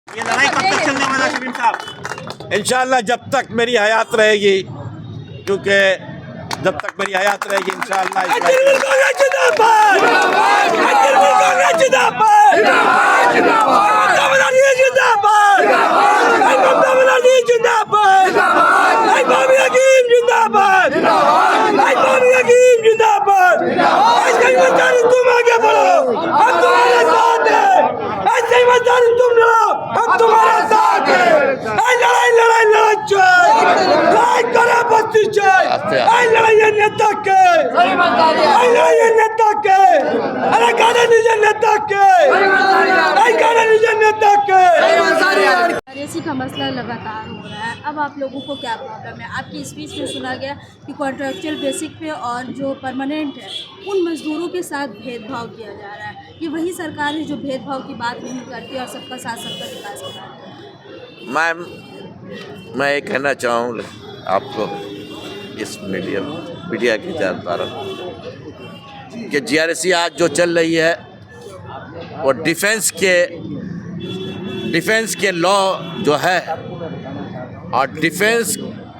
ये लड़ाई कब तक चलने वाला है शमीम साहब? इंशाअल्लाह जब तक मेरी हयात रहेगी, क्योंकि जब तक मेरी हयात रहेगी इंशाअल्लाह रेसी का मसला लगातार हो रहा है। अब आप लोगों को क्या प्रॉब्लम है? आपकी स्पीच में सुना गया कि कॉन्ट्रैक्चुअल बेसिक पे और जो परमानेंट है उन मजदूरों के साथ भेदभाव किया जा रहा है। ये वही सरकार है जो भेदभाव की बात नहीं करती और सबका साथ सबका विकास कराती है। मैम, मैं ये कहना चाहूँ आपको इस मीडिया के द्वारा कि जीआरएसी आज जो चल रही है वो डिफेंस के लॉ जो है और डिफेंस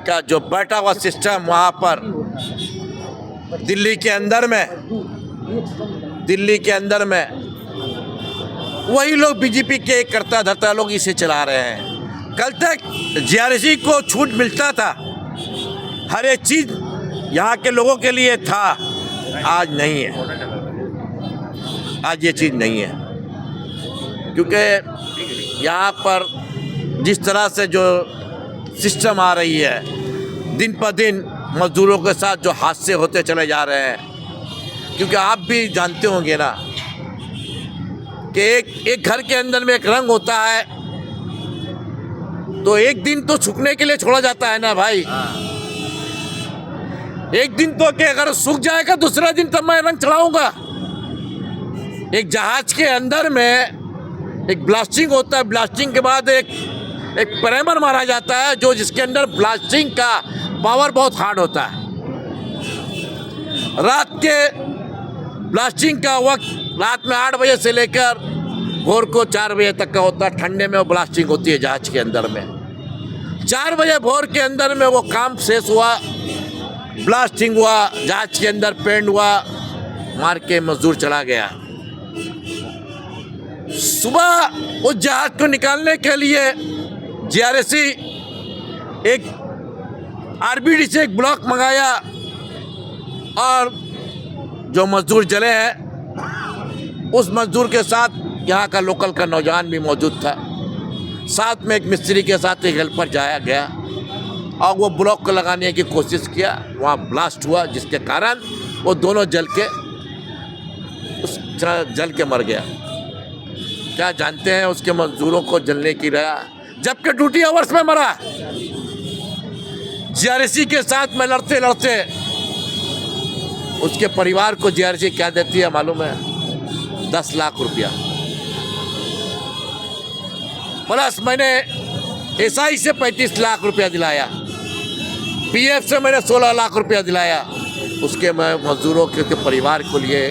का जो बैठा हुआ सिस्टम वहाँ पर दिल्ली के अंदर में वही लोग बीजेपी के करता धरता लोग इसे चला रहे हैं। कल तक जीआरएसी को छूट मिलता था, हर एक चीज़ यहाँ के लोगों के लिए था, आज नहीं है। आज ये चीज़ नहीं है, क्योंकि यहाँ पर जिस तरह से जो सिस्टम आ रही है, दिन पर दिन मजदूरों के साथ जो हादसे होते चले जा रहे हैं। क्योंकि आप भी जानते होंगे ना कि एक घर के अंदर में एक रंग होता है, तो एक दिन तो सूखने के लिए छोड़ा जाता है ना भाई। एक दिन तो कि अगर सूख जाएगा दूसरा दिन तब मैं रंग चढ़ाऊंगा। एक जहाज के अंदर में एक ब्लास्टिंग होता है, ब्लास्टिंग के बाद एक प्राइमर मारा जाता है जो जिसके अंदर ब्लास्टिंग का पावर बहुत हार्ड होता है। रात के ब्लास्टिंग का वक्त रात में 8 बजे से लेकर भोर को 4 बजे तक का होता है। ठंडे में वो ब्लास्टिंग होती है जहाज के अंदर में। 4 बजे भोर के अंदर में वो काम शेष हुआ, ब्लास्टिंग हुआ, जहाज के अंदर पेंट हुआ, मार के मजदूर चला गया। सुबह उस जहाज को निकालने के लिए जीआरएसी एक आरबीडी से एक ब्लॉक मंगाया और जो मजदूर जले हैं उस मजदूर के साथ यहाँ का लोकल का नौजवान भी मौजूद था। साथ में एक मिस्त्री के साथ एक हेल्पर जाया गया और वो ब्लॉक को लगाने की कोशिश किया। वहाँ ब्लास्ट हुआ जिसके कारण वो दोनों जल के मर गया। क्या जानते हैं उसके मजदूरों को जलने की रहा, जबकि ड्यूटी आवर्स में मरा। जीआरएसी के साथ में लड़ते लड़ते उसके परिवार को जीआरएसी क्या देती है मालूम है? 10 लाख रुपया प्लस मैंने एसआई से 35 लाख रुपया दिलाया, पीएफ से मैंने 16 लाख रुपया दिलाया। उसके मैं मजदूरों के परिवार को लिए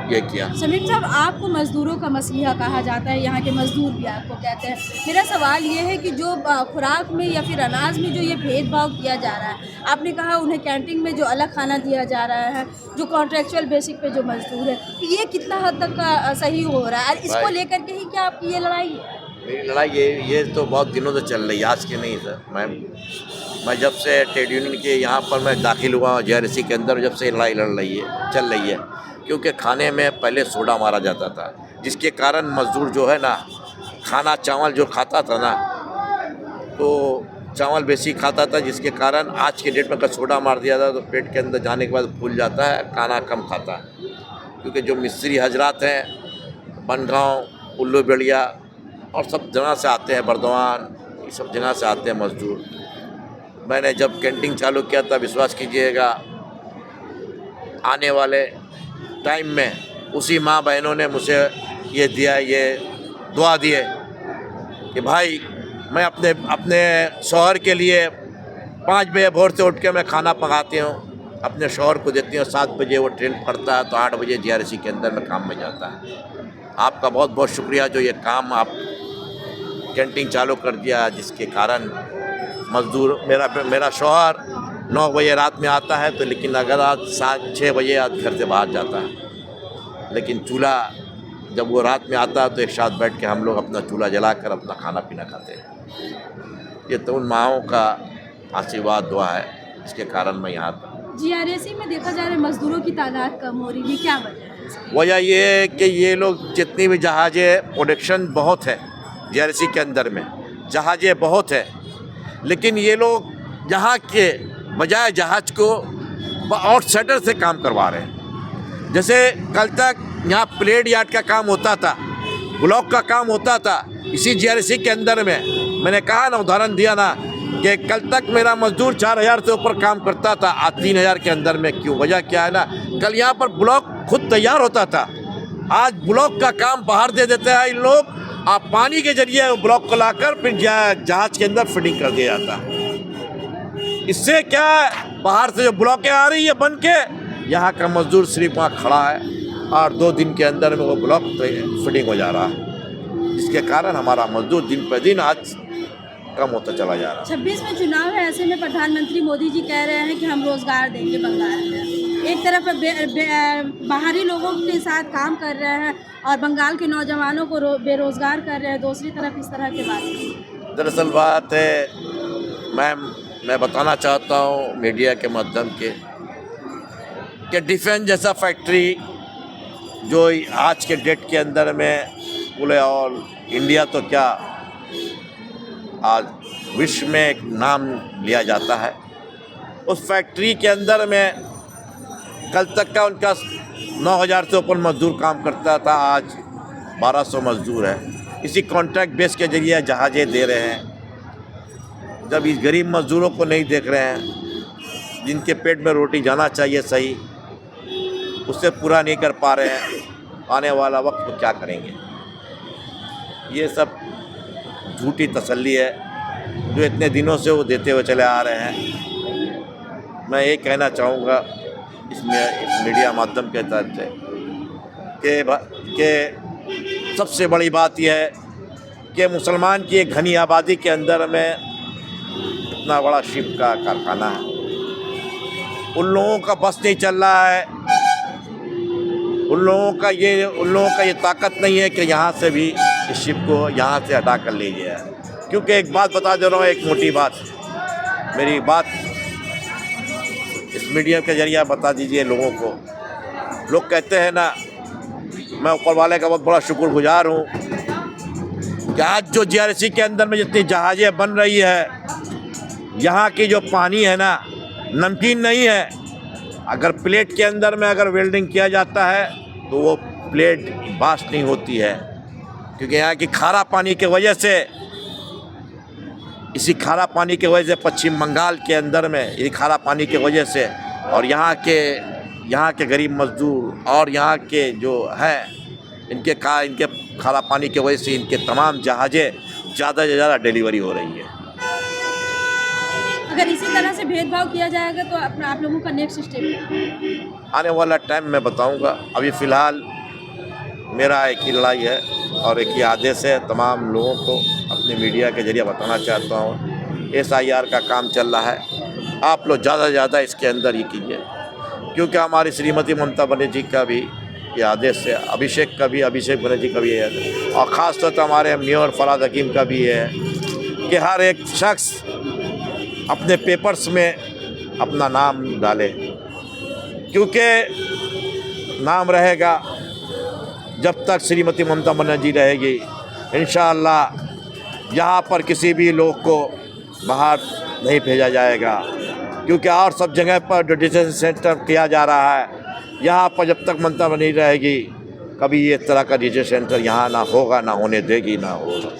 ये किया। शमीम साहब, आपको मजदूरों का मसीहा कहा जाता है, यहाँ के मजदूर भी आपको कहते हैं। मेरा सवाल ये है कि जो खुराक में या फिर अनाज में जो ये भेदभाव किया जा रहा है, आपने कहा उन्हें कैंटीन में जो अलग खाना दिया जा रहा है, जो कॉन्ट्रैक्चुअल बेसिक पे जो मजदूर है, ये कितना हद तक का सही हो रहा है? इसको लेकर के ही क्या आपकी ये लड़ाई है? मेरी लड़ाई ये तो बहुत दिनों से चल रही है, आज की नहीं सर। मैं जब से ट्रेड यूनियन के यहाँ पर मैं दाखिल हुआ जीआरएसी के अंदर, जब से लड़ाई चल रही है। क्योंकि खाने में पहले सोडा मारा जाता था, जिसके कारण मजदूर जो है ना खाना चावल जो खाता था ना, तो चावल बेसिक खाता था, जिसके कारण आज के डेट में अगर सोडा मार दिया था तो पेट के अंदर जाने के बाद फूल जाता है, खाना कम खाता है। क्योंकि जो मिस्त्री हजरात हैं बनगांव, उल्लू बेड़िया और सब जगह से आते हैं, बर्दवान, ये सब जगह से आते हैं मजदूर। मैंने जब कैंटीन चालू किया था, विश्वास कीजिएगा आने वाले टाइम में उसी माँ बहनों ने मुझे ये दिया, ये दुआ दिए कि भाई मैं अपने शौहर के लिए 5 बजे भोर से उठ के मैं खाना पकाती हूँ, अपने शौहर को देती हूँ। 7 बजे वो ट्रेन पड़ता है तो 8 बजे जीआरएसी के अंदर में काम में जाता है। आपका बहुत बहुत शुक्रिया जो ये काम आप कैंटीन चालू कर दिया, जिसके कारण मजदूर मेरा शौहर 9 बजे रात में आता है, तो लेकिन अगर आज 6 बजे आज घर से बाहर जाता है, लेकिन चूल्हा जब वो रात में आता है तो एक साथ बैठ के हम लोग अपना चूल्हा जलाकर अपना खाना पीना खाते हैं। ये तो उन माओं का आशीर्वाद दुआ है, इसके कारण मैं यहाँ था। जीआरएसी में देखा जा रहा है मजदूरों की तादाद कम हो रही है, क्या वजह है? वजह ये है कि ये लोग जितनी भी जहाज़ें, प्रोडक्शन बहुत है जीआरएसी के अंदर में, जहाज़ें बहुत है, लेकिन ये लोग यहाँ के बजाय जहाज़ को आउटसाइडर से काम करवा रहे हैं। जैसे कल तक यहाँ प्लेट यार्ड का काम होता था, ब्लॉक का काम होता था इसी जीआरएसी के अंदर में। मैंने कहा ना, उदाहरण दिया ना कि कल तक मेरा मजदूर 4000 से ऊपर काम करता था, आज 3000 के अंदर में क्यों? वजह क्या है ना, कल यहाँ पर ब्लॉक खुद तैयार होता था, आज ब्लॉक का काम बाहर दे देते हैं इन लोग। आप पानी के जरिए ब्लॉक को लाकर फिर जहाज के अंदर फिटिंग कर दिया जाता है। इससे क्या, बाहर से जो ब्लॉकें आ रही है बन के, यहाँ का मजदूर सिर्फ वहाँ खड़ा है और 2 दिन के अंदर में वो ब्लॉक फिटिंग हो जा रहा है, जिसके कारण हमारा मजदूर दिन पर दिन आज कम होता चला जा रहा है। 26 में चुनाव है, ऐसे में प्रधानमंत्री मोदी जी कह रहे हैं कि हम रोजगार देंगे बंगाल में। एक तरफ बाहरी लोगों के साथ काम कर रहे हैं और बंगाल के नौजवानों को बेरोजगार कर रहे हैं, दूसरी तरफ इस तरह की बात। दरअसल बात है, मैं बताना चाहता हूँ मीडिया के माध्यम के कि डिफेंस जैसा फैक्ट्री जो आज के डेट के अंदर में पूरे और इंडिया तो क्या आज विश्व में एक नाम लिया जाता है, उस फैक्ट्री के अंदर में कल तक का उनका 9000 से ऊपर मजदूर काम करता था, आज 1200 मजदूर है। इसी कॉन्ट्रैक्ट बेस के जरिए जहाज़ें दे रहे हैं। जब इस गरीब मजदूरों को नहीं देख रहे हैं, जिनके पेट में रोटी जाना चाहिए सही, उससे पूरा नहीं कर पा रहे हैं, आने वाला वक्त को क्या करेंगे? ये सब झूठी तसल्ली है जो इतने दिनों से वो देते हुए चले आ रहे हैं। मैं ये कहना चाहूँगा इस मीडिया माध्यम के तहत से कि सबसे बड़ी बात यह है कि मुसलमान की एक घनी आबादी के अंदर में इतना बड़ा शिप का कारखाना है, उन लोगों का बस नहीं चल रहा है, उन लोगों का ये ताकत नहीं है कि यहाँ से भी इस शिप को यहाँ से हटा कर ले गया है। क्योंकि एक बात बता दे रहा हूँ, एक मोटी बात, मेरी बात इस मीडिया के जरिए बता दीजिए लोगों को। लोग कहते हैं ना, मैं ऊपर वाले का बहुत बड़ा शुक्रगुजार हूँ कि आज जो जीआरएसी के अंदर में जितनी जहाज़ें बन रही है, यहाँ की जो पानी है ना, नमकीन नहीं है। अगर प्लेट के अंदर में अगर वेल्डिंग किया जाता है तो वो प्लेट बास्ट नहीं होती है, क्योंकि यहाँ की खारा पानी की वजह से, इसी खारा पानी की वजह से पश्चिम बंगाल के अंदर में ये खारा पानी की वजह से, और यहाँ के गरीब मजदूर और यहाँ के जो हैं इनके खारा पानी की वजह से इनके तमाम जहाज़ें ज़्यादा से ज़्यादा डिलीवरी हो रही है। अगर इसी तरह से भेदभाव किया जाएगा तो आप लोगों का नेक्स्ट स्टेप आने वाला टाइम मैं बताऊंगा। अभी फ़िलहाल मेरा एक ही लड़ाई है और एक ही आदेश है, तमाम लोगों को अपने मीडिया के जरिए बताना चाहता हूँ, SIR का काम चल रहा है, आप लोग ज़्यादा से ज़्यादा इसके अंदर ही कीजिए, क्योंकि हमारी श्रीमती ममता बनर्जी का भी ये आदेश है, अभिषेक बनर्जी का भी है, और ख़ास तौर पर हमारे मेयर फराद हकीम का भी है कि हर एक शख्स अपने पेपर्स में अपना नाम डाले, क्योंकि नाम रहेगा जब तक श्रीमती ममता बनर्जी रहेगी। इंशाअल्लाह यहाँ पर किसी भी लोग को बाहर नहीं भेजा जाएगा, क्योंकि और सब जगह पर जो डिटेंशन सेंटर किया जा रहा है, यहाँ पर जब तक ममता बनर्जी रहेगी कभी ये तरह का डिटेंशन सेंटर यहाँ ना होगा, ना होने देगी, ना होगा।